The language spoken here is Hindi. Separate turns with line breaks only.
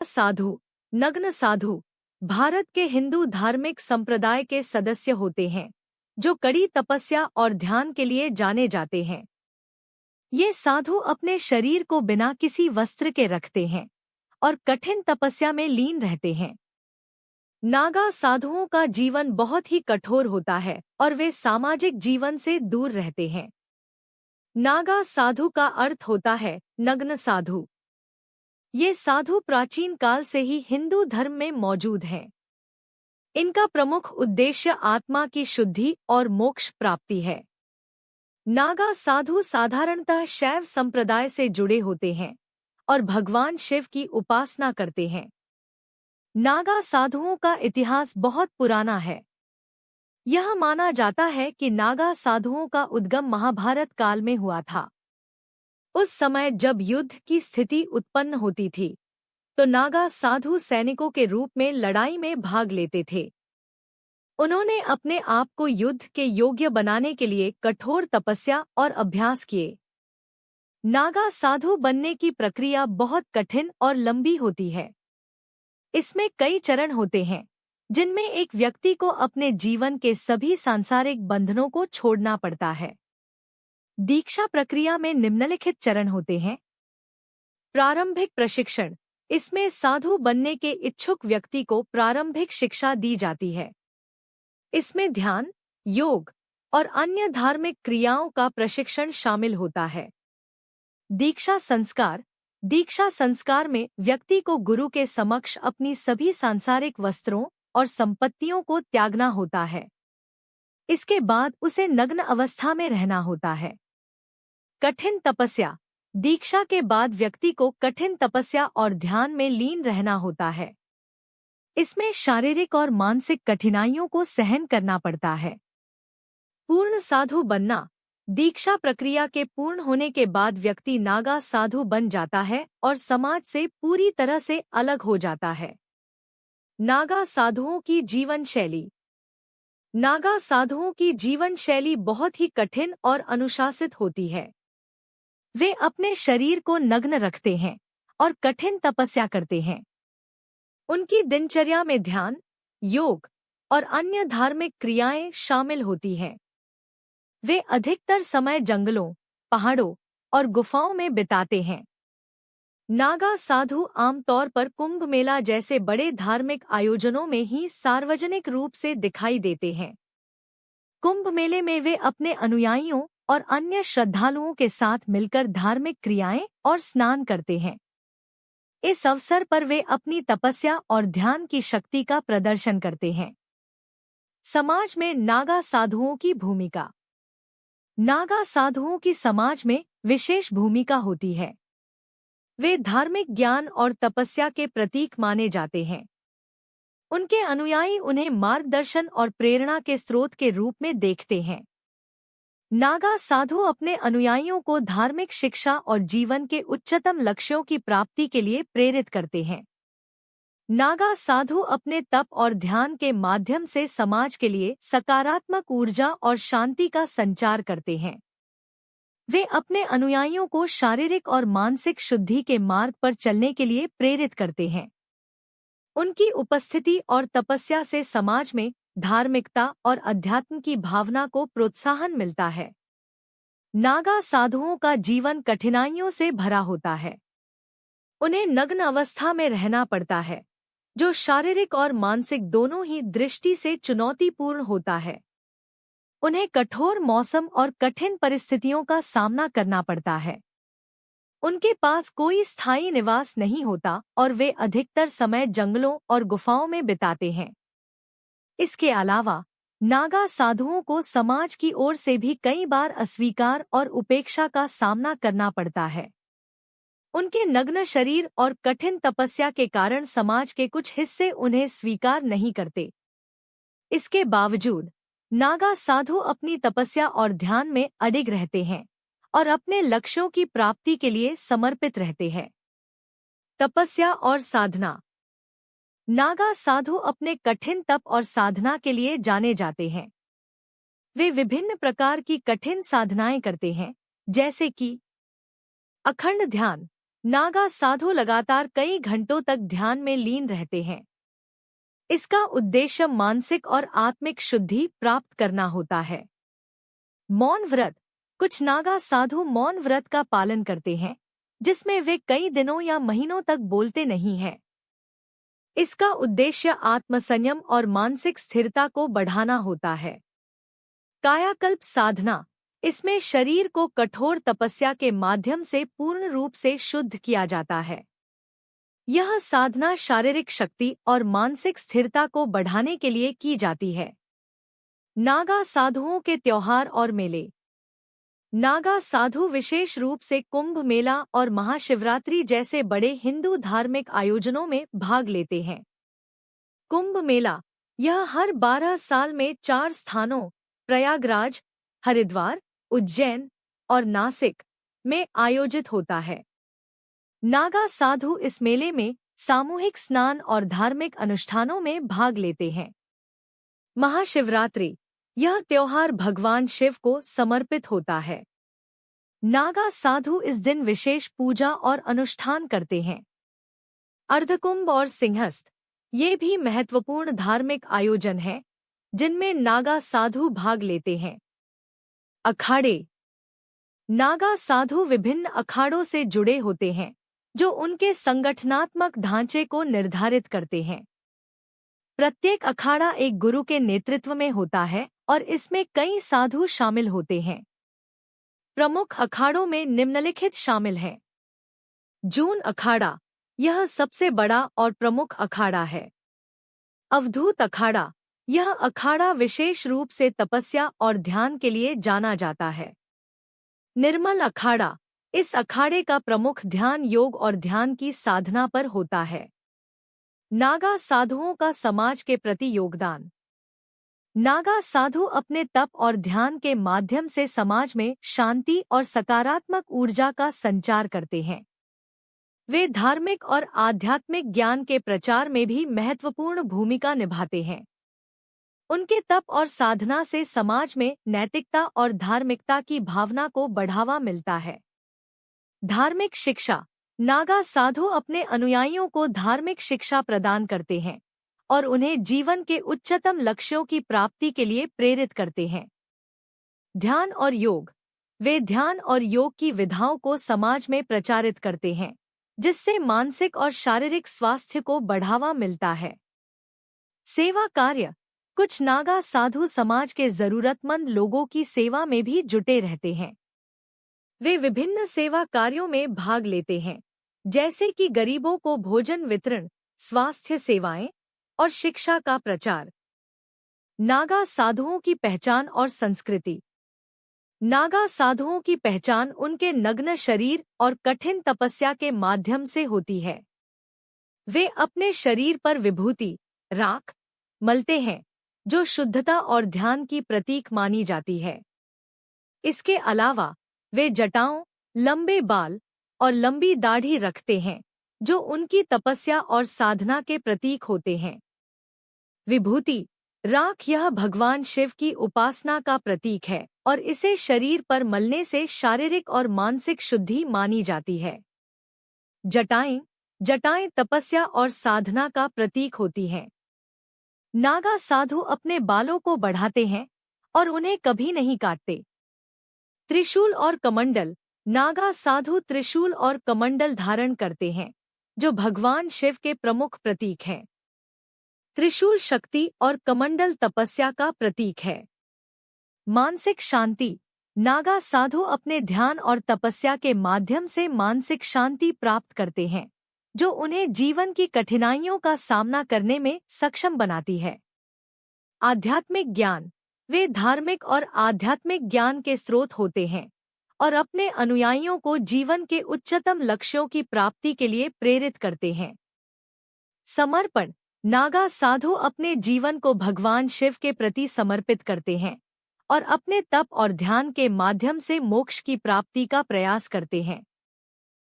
साधु, नग्न साधु भारत के हिंदू धार्मिक संप्रदाय के सदस्य होते हैं जो कड़ी तपस्या और ध्यान के लिए जाने जाते हैं। ये साधु अपने शरीर को बिना किसी वस्त्र के रखते हैं और कठिन तपस्या में लीन रहते हैं। नागा साधुओं का जीवन बहुत ही कठोर होता है और वे सामाजिक जीवन से दूर रहते हैं। नागा साधु का अर्थ होता है नग्न साधु। ये साधु प्राचीन काल से ही हिंदू धर्म में मौजूद हैं। इनका प्रमुख उद्देश्य आत्मा की शुद्धि और मोक्ष प्राप्ति है। नागा साधु साधारणतः शैव संप्रदाय से जुड़े होते हैं और भगवान शिव की उपासना करते हैं। नागा साधुओं का इतिहास बहुत पुराना है। यह माना जाता है कि नागा साधुओं का उद्गम महाभारत काल में हुआ था। उस समय जब युद्ध की स्थिति उत्पन्न होती थी तो नागा साधु सैनिकों के रूप में लड़ाई में भाग लेते थे। उन्होंने अपने आप को युद्ध के योग्य बनाने के लिए कठोर तपस्या और अभ्यास किए। नागा साधु बनने की प्रक्रिया बहुत कठिन और लंबी होती है। इसमें कई चरण होते हैं जिनमें एक व्यक्ति को अपने जीवन के सभी सांसारिक बंधनों को छोड़ना पड़ता है। दीक्षा प्रक्रिया में निम्नलिखित चरण होते हैं। प्रारंभिक प्रशिक्षण, इसमें साधु बनने के इच्छुक व्यक्ति को प्रारंभिक शिक्षा दी जाती है। इसमें ध्यान, योग और अन्य धार्मिक क्रियाओं का प्रशिक्षण शामिल होता है। दीक्षा संस्कार, दीक्षा संस्कार में व्यक्ति को गुरु के समक्ष अपनी सभी सांसारिक वस्त्रों और संपत्तियों को त्यागना होता है। इसके बाद उसे नग्न अवस्था में रहना होता है। कठिन तपस्या, दीक्षा के बाद व्यक्ति को कठिन तपस्या और ध्यान में लीन रहना होता है। इसमें शारीरिक और मानसिक कठिनाइयों को सहन करना पड़ता है। पूर्ण साधु बनना, दीक्षा प्रक्रिया के पूर्ण होने के बाद व्यक्ति नागा साधु बन जाता है और समाज से पूरी तरह से अलग हो जाता है। नागा साधुओं की जीवन शैली, नागा साधुओं की जीवन शैली बहुत ही कठिन और अनुशासित होती है। वे अपने शरीर को नग्न रखते हैं और कठिन तपस्या करते हैं। उनकी दिनचर्या में ध्यान, योग और अन्य धार्मिक क्रियाएं शामिल होती हैं। वे अधिकतर समय जंगलों, पहाड़ों और गुफाओं में बिताते हैं। नागा साधु आमतौर पर कुंभ मेला जैसे बड़े धार्मिक आयोजनों में ही सार्वजनिक रूप से दिखाई देते हैं। कुंभ मेले में वे अपने अनुयायियों और अन्य श्रद्धालुओं के साथ मिलकर धार्मिक क्रियाएं और स्नान करते हैं। इस अवसर पर वे अपनी तपस्या और ध्यान की शक्ति का प्रदर्शन करते हैं। समाज में नागा साधुओं की भूमिका, नागा साधुओं की समाज में विशेष भूमिका होती है। वे धार्मिक ज्ञान और तपस्या के प्रतीक माने जाते हैं। उनके अनुयायी उन्हें मार्गदर्शन और प्रेरणा के स्रोत के रूप में देखते हैं। नागा साधु अपने अनुयायियों को धार्मिक शिक्षा और जीवन के उच्चतम लक्ष्यों की प्राप्ति के लिए प्रेरित करते हैं। नागा साधु अपने तप और ध्यान के माध्यम से समाज के लिए सकारात्मक ऊर्जा और शांति का संचार करते हैं। वे अपने अनुयायियों को शारीरिक और मानसिक शुद्धि के मार्ग पर चलने के लिए प्रेरित करते हैं। उनकी उपस्थिति और तपस्या से समाज में धार्मिकता और अध्यात्म की भावना को प्रोत्साहन मिलता है। नागा साधुओं का जीवन कठिनाइयों से भरा होता है। उन्हें नग्न अवस्था में रहना पड़ता है, जो शारीरिक और मानसिक दोनों ही दृष्टि से चुनौतीपूर्ण होता है। उन्हें कठोर मौसम और कठिन परिस्थितियों का सामना करना पड़ता है। उनके पास कोई स्थायी निवास नहीं होता और वे अधिकतर समय जंगलों और गुफाओं में बिताते हैं। इसके अलावा नागा साधुओं को समाज की ओर से भी कई बार अस्वीकार और उपेक्षा का सामना करना पड़ता है। उनके नग्न शरीर और कठिन तपस्या के कारण समाज के कुछ हिस्से उन्हें स्वीकार नहीं करते। इसके बावजूद नागा साधु अपनी तपस्या और ध्यान में अडिग रहते हैं और अपने लक्ष्यों की प्राप्ति के लिए समर्पित रहते हैं। तपस्या और साधना, नागा साधु अपने कठिन तप और साधना के लिए जाने जाते हैं। वे विभिन्न प्रकार की कठिन साधनाएं करते हैं, जैसे कि अखंड ध्यान, नागा साधु लगातार कई घंटों तक ध्यान में लीन रहते हैं। इसका उद्देश्य मानसिक और आत्मिक शुद्धि प्राप्त करना होता है। मौन व्रत। कुछ नागा साधु मौन व्रत का पालन करते हैं, जिसमें वे कई दिनों या महीनों तक बोलते नहीं हैं। इसका उद्देश्य आत्मसंयम और मानसिक स्थिरता को बढ़ाना होता है। कायाकल्प साधना। इसमें शरीर को कठोर तपस्या के माध्यम से पूर्ण रूप से शुद्ध किया जाता है। यह साधना शारीरिक शक्ति और मानसिक स्थिरता को बढ़ाने के लिए की जाती है। नागा साधुओं के त्योहार और मेले। नागा साधु विशेष रूप से कुंभ मेला और महाशिवरात्रि जैसे बड़े हिंदू धार्मिक आयोजनों में भाग लेते हैं। कुंभ मेला यह हर 12 साल में 4 स्थानों प्रयागराज, हरिद्वार, उज्जैन और नासिक में आयोजित होता है। नागा साधु इस मेले में सामूहिक स्नान और धार्मिक अनुष्ठानों में भाग लेते हैं। महाशिवरात्रि यह त्योहार भगवान शिव को समर्पित होता है। नागा साधु इस दिन विशेष पूजा और अनुष्ठान करते हैं। अर्धकुंभ और सिंहस्थ ये भी महत्वपूर्ण धार्मिक आयोजन हैं, जिनमें नागा साधु भाग लेते हैं। अखाड़े। नागा साधु विभिन्न अखाड़ों से जुड़े होते हैं, जो उनके संगठनात्मक ढांचे को निर्धारित करते हैं। प्रत्येक अखाड़ा एक गुरु के नेतृत्व में होता है और इसमें कई साधु शामिल होते हैं। प्रमुख अखाड़ों में निम्नलिखित शामिल हैं। जून अखाड़ा यह सबसे बड़ा और प्रमुख अखाड़ा है। अवधूत अखाड़ा यह अखाड़ा विशेष रूप से तपस्या और ध्यान के लिए जाना जाता है। निर्मल अखाड़ा इस अखाड़े का प्रमुख ध्यान योग और ध्यान की साधना पर होता है। नागा साधुओं का समाज के प्रति योगदान। नागा साधु अपने तप और ध्यान के माध्यम से समाज में शांति और सकारात्मक ऊर्जा का संचार करते हैं। वे धार्मिक और आध्यात्मिक ज्ञान के प्रचार में भी महत्वपूर्ण भूमिका निभाते हैं। उनके तप और साधना से समाज में नैतिकता और धार्मिकता की भावना को बढ़ावा मिलता है। धार्मिक शिक्षा। नागा साधु अपने अनुयायियों को धार्मिक शिक्षा प्रदान करते हैं और उन्हें जीवन के उच्चतम लक्ष्यों की प्राप्ति के लिए प्रेरित करते हैं। ध्यान और योग। वे ध्यान और योग की विधाओं को समाज में प्रचारित करते हैं, जिससे मानसिक और शारीरिक स्वास्थ्य को बढ़ावा मिलता है। सेवा कार्य। कुछ नागा साधु समाज के जरूरतमंद लोगों की सेवा में भी जुटे रहते हैं। वे विभिन्न सेवा कार्यों में भाग लेते हैं, जैसे कि गरीबों को भोजन वितरण, स्वास्थ्य सेवाएं और शिक्षा का प्रचार। नागा साधुओं की पहचान और संस्कृति। नागा साधुओं की पहचान उनके नग्न शरीर और कठिन तपस्या के माध्यम से होती है। वे अपने शरीर पर विभूति, राख मलते हैं, जो शुद्धता और ध्यान की प्रतीक मानी जाती है। इसके अलावा वे जटाओं, लंबे बाल और लंबी दाढ़ी रखते हैं, जो उनकी तपस्या और साधना के प्रतीक होते हैं। विभूति, राख यह भगवान शिव की उपासना का प्रतीक है और इसे शरीर पर मलने से शारीरिक और मानसिक शुद्धि मानी जाती है। जटाएं, जटाएं तपस्या और साधना का प्रतीक होती हैं। नागा साधु अपने बालों को बढ़ाते हैं और उन्हें कभी नहीं काटते। त्रिशूल और कमंडल। नागा साधु त्रिशूल और कमंडल धारण करते हैं, जो भगवान शिव के प्रमुख प्रतीक हैं। त्रिशूल शक्ति और कमंडल तपस्या का प्रतीक है। मानसिक शांति। नागा साधु अपने ध्यान और तपस्या के माध्यम से मानसिक शांति प्राप्त करते हैं, जो उन्हें जीवन की कठिनाइयों का सामना करने में सक्षम बनाती है। आध्यात्मिक ज्ञान। वे धार्मिक और आध्यात्मिक ज्ञान के स्रोत होते हैं और अपने अनुयायियों को जीवन के उच्चतम लक्ष्यों की प्राप्ति के लिए प्रेरित करते हैं। समर्पण। नागा साधु अपने जीवन को भगवान शिव के प्रति समर्पित करते हैं और अपने तप और ध्यान के माध्यम से मोक्ष की प्राप्ति का प्रयास करते हैं।